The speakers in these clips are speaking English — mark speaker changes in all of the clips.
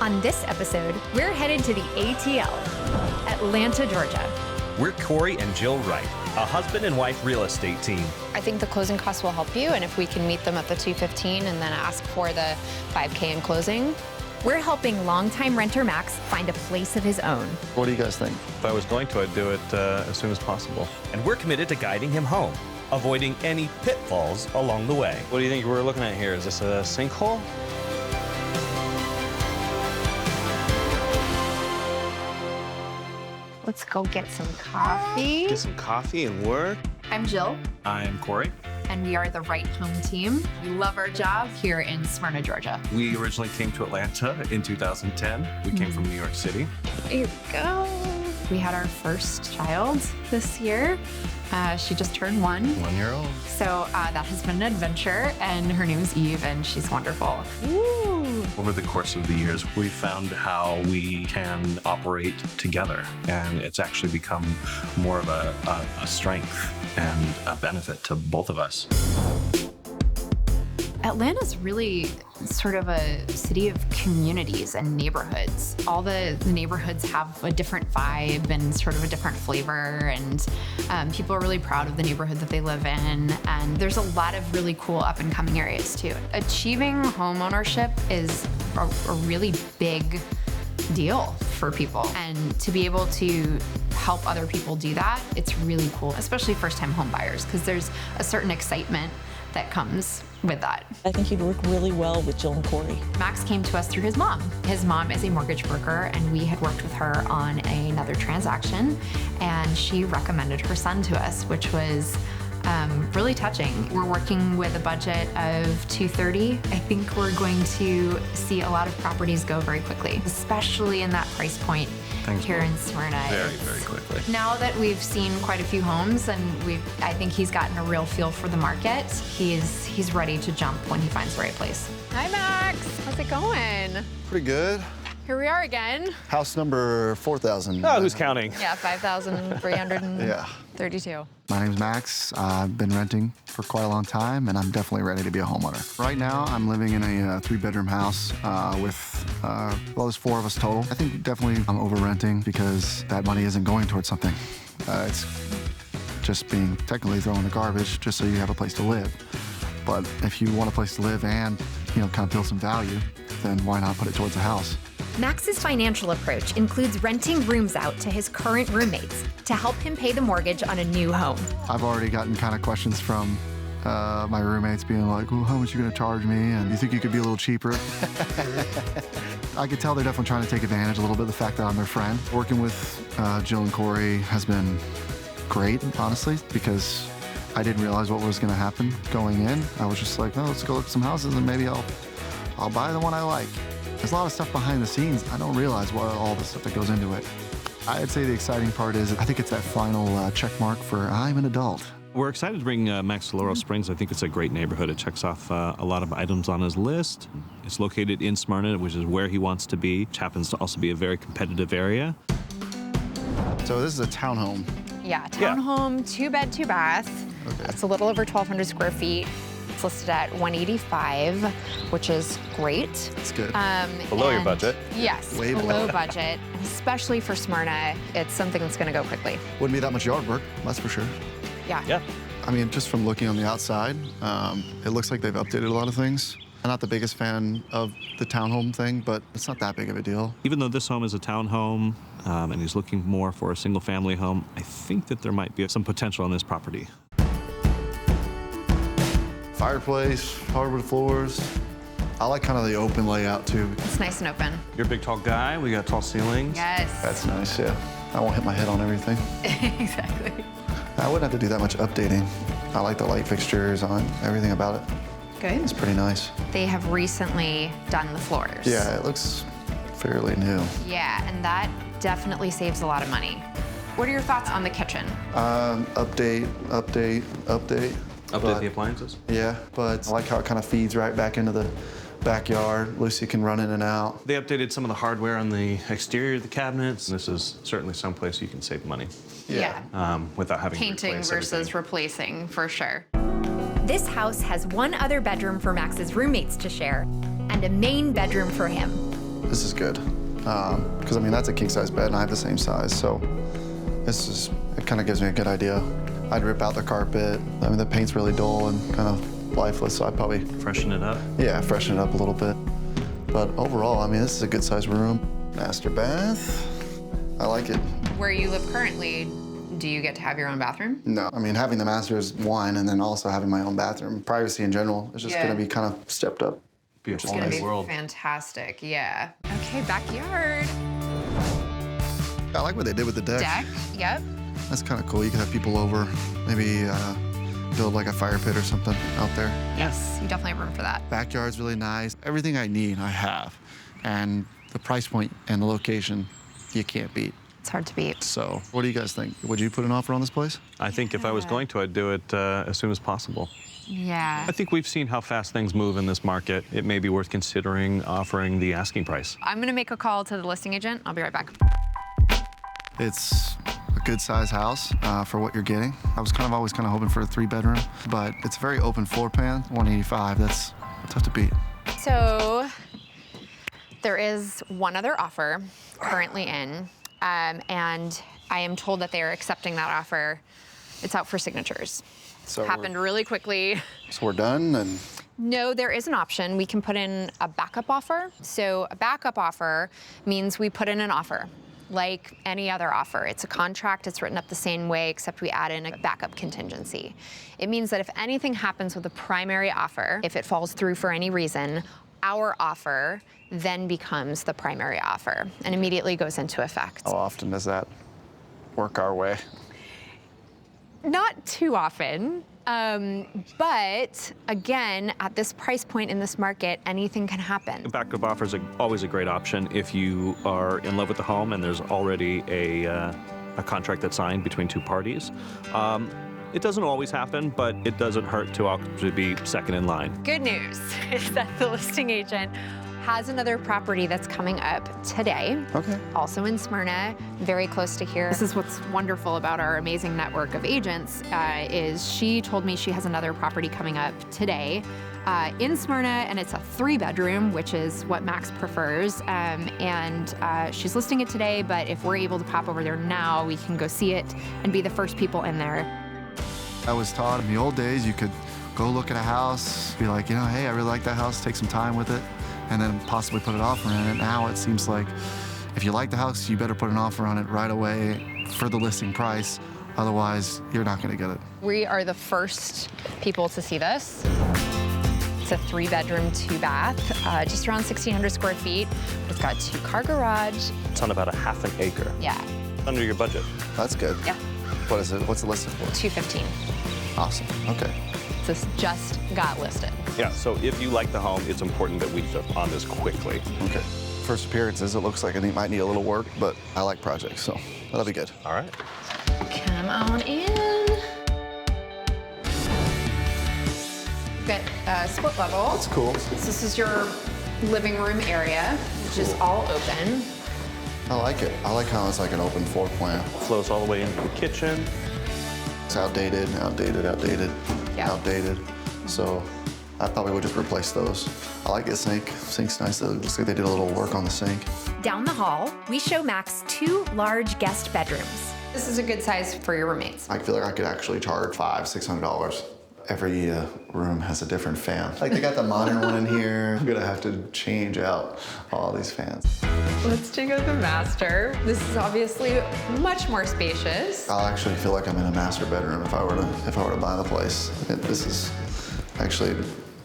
Speaker 1: On this episode, we're headed to the ATL, Atlanta, Georgia.
Speaker 2: We're Cory and Jill Wright, a husband and wife real estate team.
Speaker 3: I think the closing costs will help you, and if we can meet them at the $215 and then ask for the $5K in closing.
Speaker 1: We're helping longtime renter Max find a place of his own.
Speaker 4: What do you guys think?
Speaker 5: If I was going to, I'd do it as soon as possible.
Speaker 2: And we're committed to guiding him home, avoiding any pitfalls along the way.
Speaker 5: What do you think we're looking at here? Is this a sinkhole?
Speaker 3: Let's go get some coffee.
Speaker 5: Get some coffee and work.
Speaker 3: I'm Jill,
Speaker 5: I'm Cory.
Speaker 3: and we are the Right Home team. We love our job here in Smyrna, Georgia.
Speaker 5: We originally came to Atlanta in 2010. We came from New York City.
Speaker 3: There you go. We had our first child this year. She just turned 1.
Speaker 5: 1 year old.
Speaker 3: So that has been an adventure, and her name is Eve, and she's wonderful. Woo!
Speaker 5: Over the course of the years, we found how we can operate together, and it's actually become more of a strength and a benefit to both of us.
Speaker 3: Atlanta's really sort of a city of communities and neighborhoods. All the neighborhoods have a different vibe and sort of a different flavor, and people are really proud of the neighborhood that they live in, and there's a lot of really cool up-and-coming areas too. Achieving homeownership is a really big deal for people, and to be able to help other people do that, it's really cool, especially first-time home buyers, because there's a certain excitement that comes with that.
Speaker 6: I think he'd work really well with Jill and Cory.
Speaker 3: Max came to us through his mom. His mom is a mortgage broker, and we had worked with her on another transaction, and she recommended her son to us, which was really touching. We're working with a budget of $230. I think we're going to see a lot of properties go very quickly, especially in that price point here in Smyrna.
Speaker 5: Very quickly.
Speaker 3: Now that we've seen quite a few homes, and I think he's gotten a real feel for the market, he's ready to jump when he finds the right place. Hi, Max. How's it going?
Speaker 4: Pretty good.
Speaker 3: Here we are again.
Speaker 4: House number 4,000.
Speaker 5: Oh, who's counting?
Speaker 3: Yeah, 5,332.
Speaker 4: My name's Max. I've been renting for quite a long time, and I'm definitely ready to be a homeowner. Right now, I'm living in a 3-bedroom house with, there's 4 of us total. I think definitely I'm over-renting because that money isn't going towards something. It's just being technically thrown in the garbage just so you have a place to live. But if you want a place to live and, kind of build some value, then why not put it towards a house?
Speaker 1: Max's financial approach includes renting rooms out to his current roommates to help him pay the mortgage on a new home.
Speaker 4: I've already gotten kind of questions from my roommates being like, well, how much are you going to charge me? And you think you could be a little cheaper? I could tell they're definitely trying to take advantage a little bit of the fact that I'm their friend. Working with Jill and Cory has been great, honestly, because I didn't realize what was going to happen going in. I was just like, no, let's go look at some houses and maybe I'll buy the one I like. There's a lot of stuff behind the scenes. I don't realize all the stuff that goes into it. I'd say the exciting part is I think it's that final check mark for I'm an adult.
Speaker 5: We're excited to bring Max to Laurel Springs. I think it's a great neighborhood. It checks off a lot of items on his list. It's located in Smyrna, which is where he wants to be, which happens to also be a very competitive area.
Speaker 4: So this is a townhome.
Speaker 3: Yeah, townhome, 2-bed, 2-bath.
Speaker 4: Okay.
Speaker 3: It's a little over 1,200 square feet. It's listed at $185, which is great.
Speaker 4: It's good.
Speaker 5: Below your budget.
Speaker 3: Yes,
Speaker 4: Way
Speaker 3: below
Speaker 4: below.
Speaker 3: budget. Especially for Smyrna, it's something that's going to go quickly.
Speaker 4: Wouldn't be that much yard work, that's for sure.
Speaker 3: Yeah.
Speaker 4: I mean, just from looking on the outside, it looks like they've updated a lot of things. I'm not the biggest fan of the townhome thing, but it's not that big of a deal.
Speaker 5: Even though this home is a townhome and he's looking more for a single-family home, I think that there might be some potential on this property.
Speaker 4: Fireplace, hardwood floors. I like kind of the open layout too.
Speaker 3: It's nice and open.
Speaker 5: You're a big, tall guy. We got tall ceilings.
Speaker 3: Yes.
Speaker 4: That's nice, yeah. I won't hit my head on everything.
Speaker 3: Exactly.
Speaker 4: I wouldn't have to do that much updating. I like the light fixtures on everything about it.
Speaker 3: Good.
Speaker 4: It's pretty nice.
Speaker 3: They have recently done the floors.
Speaker 4: Yeah, it looks fairly new.
Speaker 3: Yeah, and that definitely saves a lot of money. What are your thoughts on the kitchen?
Speaker 4: Update.
Speaker 5: Update the appliances?
Speaker 4: Yeah, but I like how it kind of feeds right back into the backyard. Lucy can run in and out.
Speaker 5: They updated some of the hardware on the exterior of the cabinets. This is certainly someplace you can save money without having to
Speaker 3: Painting
Speaker 5: replace
Speaker 3: versus
Speaker 5: everything.
Speaker 3: replacing, for sure.
Speaker 1: This house has one other bedroom for Max's roommates to share and a main bedroom for him.
Speaker 4: This is good. Because I mean, that's a king size bed and I have the same size. So it kind of gives me a good idea. I'd rip out the carpet. I mean, the paint's really dull and kind of lifeless, so I'd probably
Speaker 5: Freshen it up.
Speaker 4: yeah, freshen it up a little bit. But overall, I mean, this is a good sized room. Master bath. I like it.
Speaker 3: Where you live currently, do you get to have your own bathroom?
Speaker 4: No, I mean, having the master is one, and then also having my own bathroom. Privacy in general is just
Speaker 3: Yeah.
Speaker 4: gonna be kind of stepped up.
Speaker 5: Beautiful.
Speaker 3: It's gonna be
Speaker 5: world.
Speaker 3: fantastic, yeah. Okay, backyard.
Speaker 4: I like what they did with the deck.
Speaker 3: Deck, yep.
Speaker 4: That's kind of cool. You could have people over, maybe build like a fire pit or something out there.
Speaker 3: Yes, you definitely have room for that.
Speaker 4: Backyard's really nice. Everything I need, I have. And the price point and the location, you can't beat.
Speaker 3: It's hard to beat.
Speaker 4: So what do you guys think? Would you put an offer on this place?
Speaker 5: I think if I was going to, I'd do it as soon as possible.
Speaker 3: Yeah.
Speaker 5: I think we've seen how fast things move in this market. It may be worth considering offering the asking price.
Speaker 3: I'm gonna make a call to the listing agent. I'll be right back.
Speaker 4: It's a good size house for what you're getting. I was always hoping for a 3-bedroom, but it's a very open floor plan, 185. That's tough to beat.
Speaker 3: So there is one other offer currently in, and I am told that they are accepting that offer. It's out for signatures.
Speaker 4: So
Speaker 3: Happened really quickly.
Speaker 4: So we're done, and
Speaker 3: No, there is an option. We can put in a backup offer. So a backup offer means we put in an offer like any other offer. It's a contract, it's written up the same way, except we add in a backup contingency. It means that if anything happens with the primary offer, if it falls through for any reason, our offer then becomes the primary offer and immediately goes into effect.
Speaker 4: how often does that work our way?
Speaker 3: Not too often, but again, at this price point in this market, anything can happen.
Speaker 5: A backup offer is always a great option if you are in love with the home and there's already a contract that's signed between two parties. It doesn't always happen, but it doesn't hurt to be second in line.
Speaker 3: Good news is that the listing agent has another property that's coming up today.
Speaker 4: Okay.
Speaker 3: Also in Smyrna, very close to here. This is what's wonderful about our amazing network of agents, is she told me she has another property coming up today in Smyrna, and it's a 3-bedroom, which is what Max prefers. She's listing it today, but if we're able to pop over there now, we can go see it and be the first people in there.
Speaker 4: I was taught in the old days you could go look at a house, be like, hey, I really like that house, take some time with it, and then possibly put an offer in it. Now it seems like if you like the house, you better put an offer on it right away for the listing price. Otherwise, you're not gonna get it.
Speaker 3: We are the first people to see this. It's a 3-bedroom, 2-bath, just around 1,600 square feet. It's got 2-car garage.
Speaker 2: It's on about a half an acre.
Speaker 3: Yeah,
Speaker 2: Under your budget.
Speaker 4: That's good.
Speaker 3: yeah,
Speaker 4: What is it? What's the listing for?
Speaker 3: 215.
Speaker 4: Awesome. Okay.
Speaker 3: This just got listed.
Speaker 2: Yeah, so if you like the home, it's important that we jump on this quickly.
Speaker 4: Okay. First appearances, it looks like it might need a little work, but I like projects, so that'll be good.
Speaker 2: All right.
Speaker 3: Come on in. We've got split level.
Speaker 4: That's cool.
Speaker 3: So this is your living room area, which is all open.
Speaker 4: I like it. I like how it's like an open floor plan.
Speaker 2: Flows all the way into the kitchen.
Speaker 4: It's outdated, outdated, outdated,
Speaker 3: Yeah.
Speaker 4: outdated. So I probably would just replace those. I like the sink. Sink's nice. It looks like they did a little work on the sink.
Speaker 1: Down the hall, we show Max 2 large guest bedrooms.
Speaker 3: This is a good size for your roommates.
Speaker 4: I feel like I could actually charge $500-600. Every room has a different fan. Like they got the modern one in here. I'm gonna have to change out all these fans.
Speaker 3: Let's check out the master. This is obviously much more spacious.
Speaker 4: I'll actually feel like I'm in a master bedroom if I were to buy the place. This is actually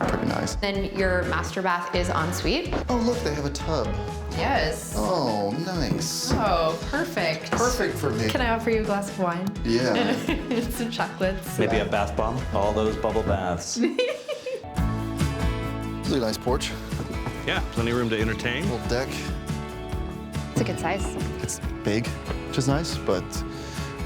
Speaker 4: pretty nice.
Speaker 3: Then your master bath is en suite.
Speaker 4: Oh look, they have a tub.
Speaker 3: Yes.
Speaker 4: Oh, nice.
Speaker 3: Oh, perfect.
Speaker 4: Perfect for me.
Speaker 3: Can I offer you a glass of wine?
Speaker 4: Yeah.
Speaker 3: Some chocolates.
Speaker 2: Maybe a bath bomb. All those bubble baths.
Speaker 4: Really nice porch.
Speaker 5: Yeah, plenty of room to entertain.
Speaker 4: Little deck.
Speaker 3: It's a good size.
Speaker 4: It's big, which is nice, but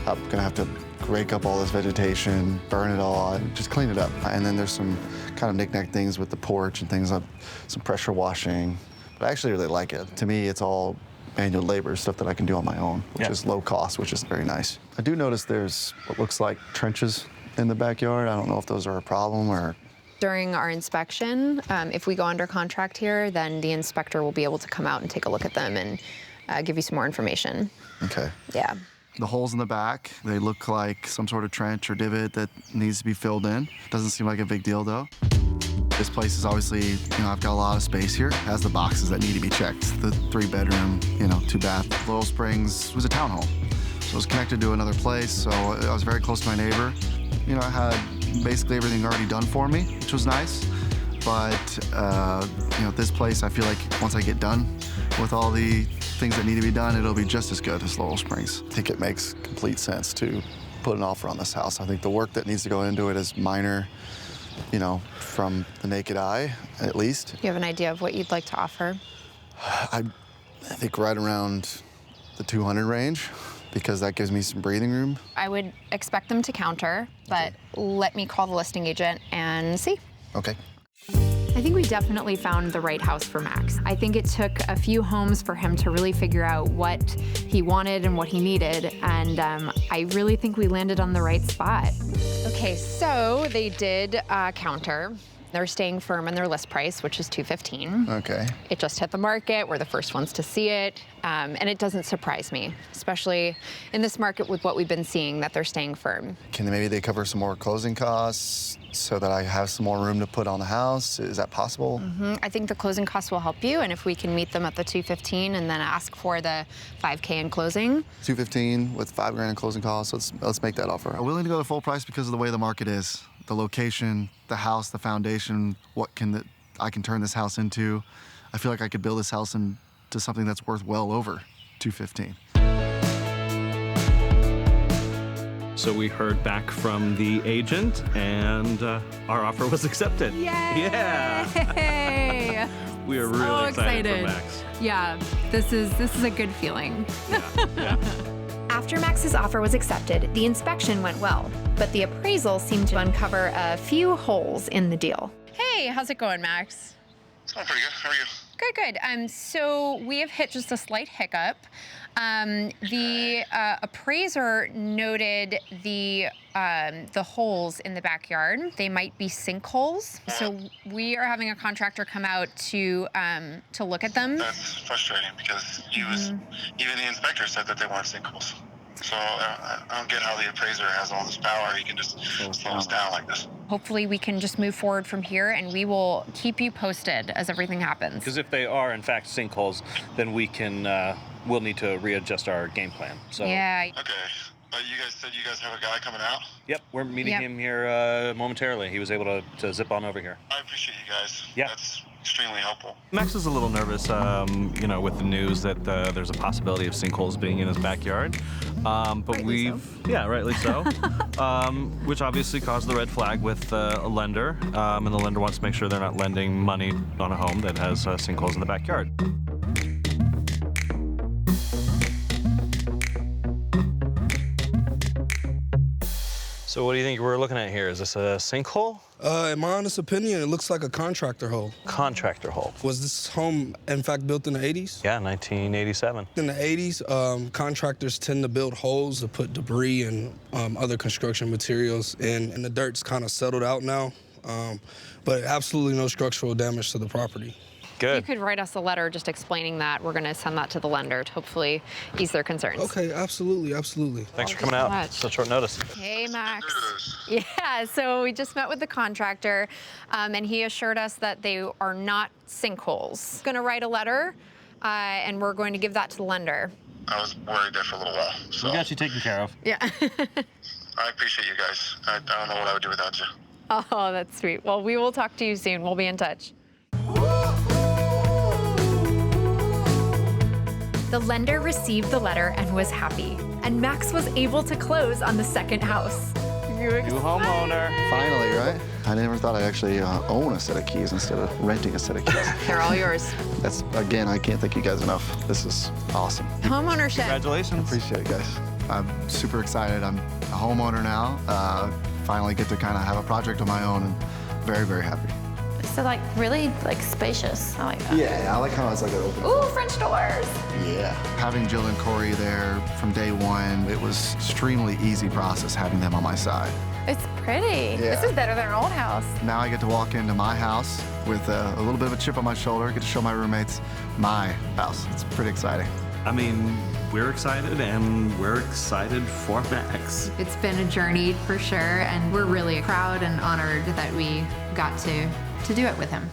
Speaker 4: I'm gonna have to rake up all this vegetation, burn it all, and just clean it up. And then there's some kind of knick-knack things with the porch and things like some pressure washing. But I actually really like it. To me, it's all manual labor, stuff that I can do on my own, which is low cost, which is very nice. I do notice there's what looks like trenches in the backyard. I don't know if those are a problem or
Speaker 3: During our inspection, if we go under contract here, then the inspector will be able to come out and take a look at them and give you some more information.
Speaker 4: Okay.
Speaker 3: Yeah.
Speaker 4: The holes in the back, they look like some sort of trench or divot that needs to be filled in. Doesn't seem like a big deal though. This place is obviously, I've got a lot of space here. It has the boxes that need to be checked. The 3-bedroom, 2-bath. Little Springs was a townhome. So it was connected to another place, so I was very close to my neighbor. I had basically everything already done for me, which was nice. But, this place, I feel like once I get done with all the things that need to be done, it'll be just as good as Laurel Springs. I think it makes complete sense to put an offer on this house. I think the work that needs to go into it is minor, from the naked eye, at least.
Speaker 3: You have an idea of what you'd like to offer?
Speaker 4: I think right around the 200 range, because that gives me some breathing room.
Speaker 3: I would expect them to counter, but let me call the listing agent and see.
Speaker 4: Okay.
Speaker 3: I think we definitely found the right house for Max. I think it took a few homes for him to really figure out what he wanted and what he needed, and I really think we landed on the right spot. Okay, so they did counter. They're staying firm on their list price, which is $215.
Speaker 4: Okay.
Speaker 3: It just hit the market. We're the first ones to see it, and it doesn't surprise me, especially in this market with what we've been seeing, that they're staying firm.
Speaker 4: Maybe they cover some more closing costs so that I have some more room to put on the house? Is that possible?
Speaker 3: I think the closing costs will help you, and if we can meet them at the $215 and then ask for the $5K in closing.
Speaker 4: $215 with $5,000 in closing costs. Let's make that offer. I'm willing to go to full price because of the way the market is. The location, the house, the foundation, I can turn this house into. I feel like I could build this house into something that's worth well over $215.
Speaker 5: So we heard back from the agent, and our offer was accepted.
Speaker 3: Yay!
Speaker 5: Yeah! We are really excited for Max.
Speaker 3: Yeah, this is a good feeling.
Speaker 5: Yeah.
Speaker 1: After Max's offer was accepted, the inspection went well, but the appraisal seemed to uncover a few holes in the deal.
Speaker 3: Hey, how's it going, Max?
Speaker 7: It's going pretty good. How are you?
Speaker 3: Good. So we have hit just a slight hiccup. The appraiser noted the holes in the backyard. They might be sinkholes. So we are having a contractor come out to look at them.
Speaker 7: That's frustrating because even the inspector said that they weren't sinkholes. So I don't get how the appraiser has all this power. He can just slow us down like this.
Speaker 3: Hopefully we can just move forward from here, and we will keep you posted as everything happens.
Speaker 5: Because if they are, in fact, sinkholes, then we'll need to readjust our game plan. So.
Speaker 3: Yeah.
Speaker 7: Okay. But you guys said you guys have a guy coming out?
Speaker 5: Yep, we're meeting him here momentarily. He was able to zip on over here.
Speaker 7: I appreciate you guys.
Speaker 5: Yeah.
Speaker 7: That's extremely helpful.
Speaker 5: Max is a little nervous, with the news that there's a possibility of sinkholes being in his backyard. But rightly so. Which obviously caused the red flag with a lender. And the lender wants to make sure they're not lending money on a home that has sinkholes in the backyard. So what do you think we're looking at here? Is this a sinkhole?
Speaker 8: In my honest opinion, it looks like a contractor hole.
Speaker 5: Contractor hole.
Speaker 8: Was this home, in fact, built in the 80s?
Speaker 5: Yeah, 1987.
Speaker 8: In the 80s, contractors tend to build holes to put debris and other construction materials in, and the dirt's kind of settled out now. But absolutely no structural damage to the property.
Speaker 5: Good.
Speaker 3: You could write us a letter just explaining that. We're going to send that to the lender to hopefully ease their concerns.
Speaker 8: Okay, absolutely.
Speaker 5: Thanks for coming out.
Speaker 3: Much.
Speaker 5: Such short notice.
Speaker 3: Hey, Max. Yeah, so we just met with the contractor, and he assured us that they are not sinkholes. Going to write a letter, and we're going to give that to the lender.
Speaker 7: I was worried there for a little while. So
Speaker 5: We got you taken care of.
Speaker 3: Yeah.
Speaker 7: I appreciate you guys. I don't know what I would do without you.
Speaker 3: Oh, that's sweet. Well, we will talk to you soon. We'll be in touch.
Speaker 1: The lender received the letter and was happy, and Max was able to close on the second house.
Speaker 5: New homeowner.
Speaker 4: Finally, right? I never thought I'd actually own a set of keys instead of renting a set of keys.
Speaker 3: They're all yours.
Speaker 4: That's, again, I can't thank you guys enough. This is awesome.
Speaker 3: Homeownership.
Speaker 5: Congratulations.
Speaker 4: Appreciate it, guys. I'm super excited. I'm a homeowner now. Finally get to kind of have a project of my own, and very, very happy.
Speaker 9: So really spacious. I like that.
Speaker 4: Yeah, I like how it's like an open.
Speaker 9: Ooh, French doors.
Speaker 4: Yeah. Having Jill and Cory there from day one, it was extremely easy process having them on my side.
Speaker 9: It's pretty.
Speaker 4: Yeah.
Speaker 9: This is better than our old house.
Speaker 4: Now I get to walk into my house with a little bit of a chip on my shoulder. I get to show my roommates my house. It's pretty exciting.
Speaker 5: I mean, we're excited, and we're excited for Max.
Speaker 3: It's been a journey for sure, and we're really proud and honored that we got to do it with him.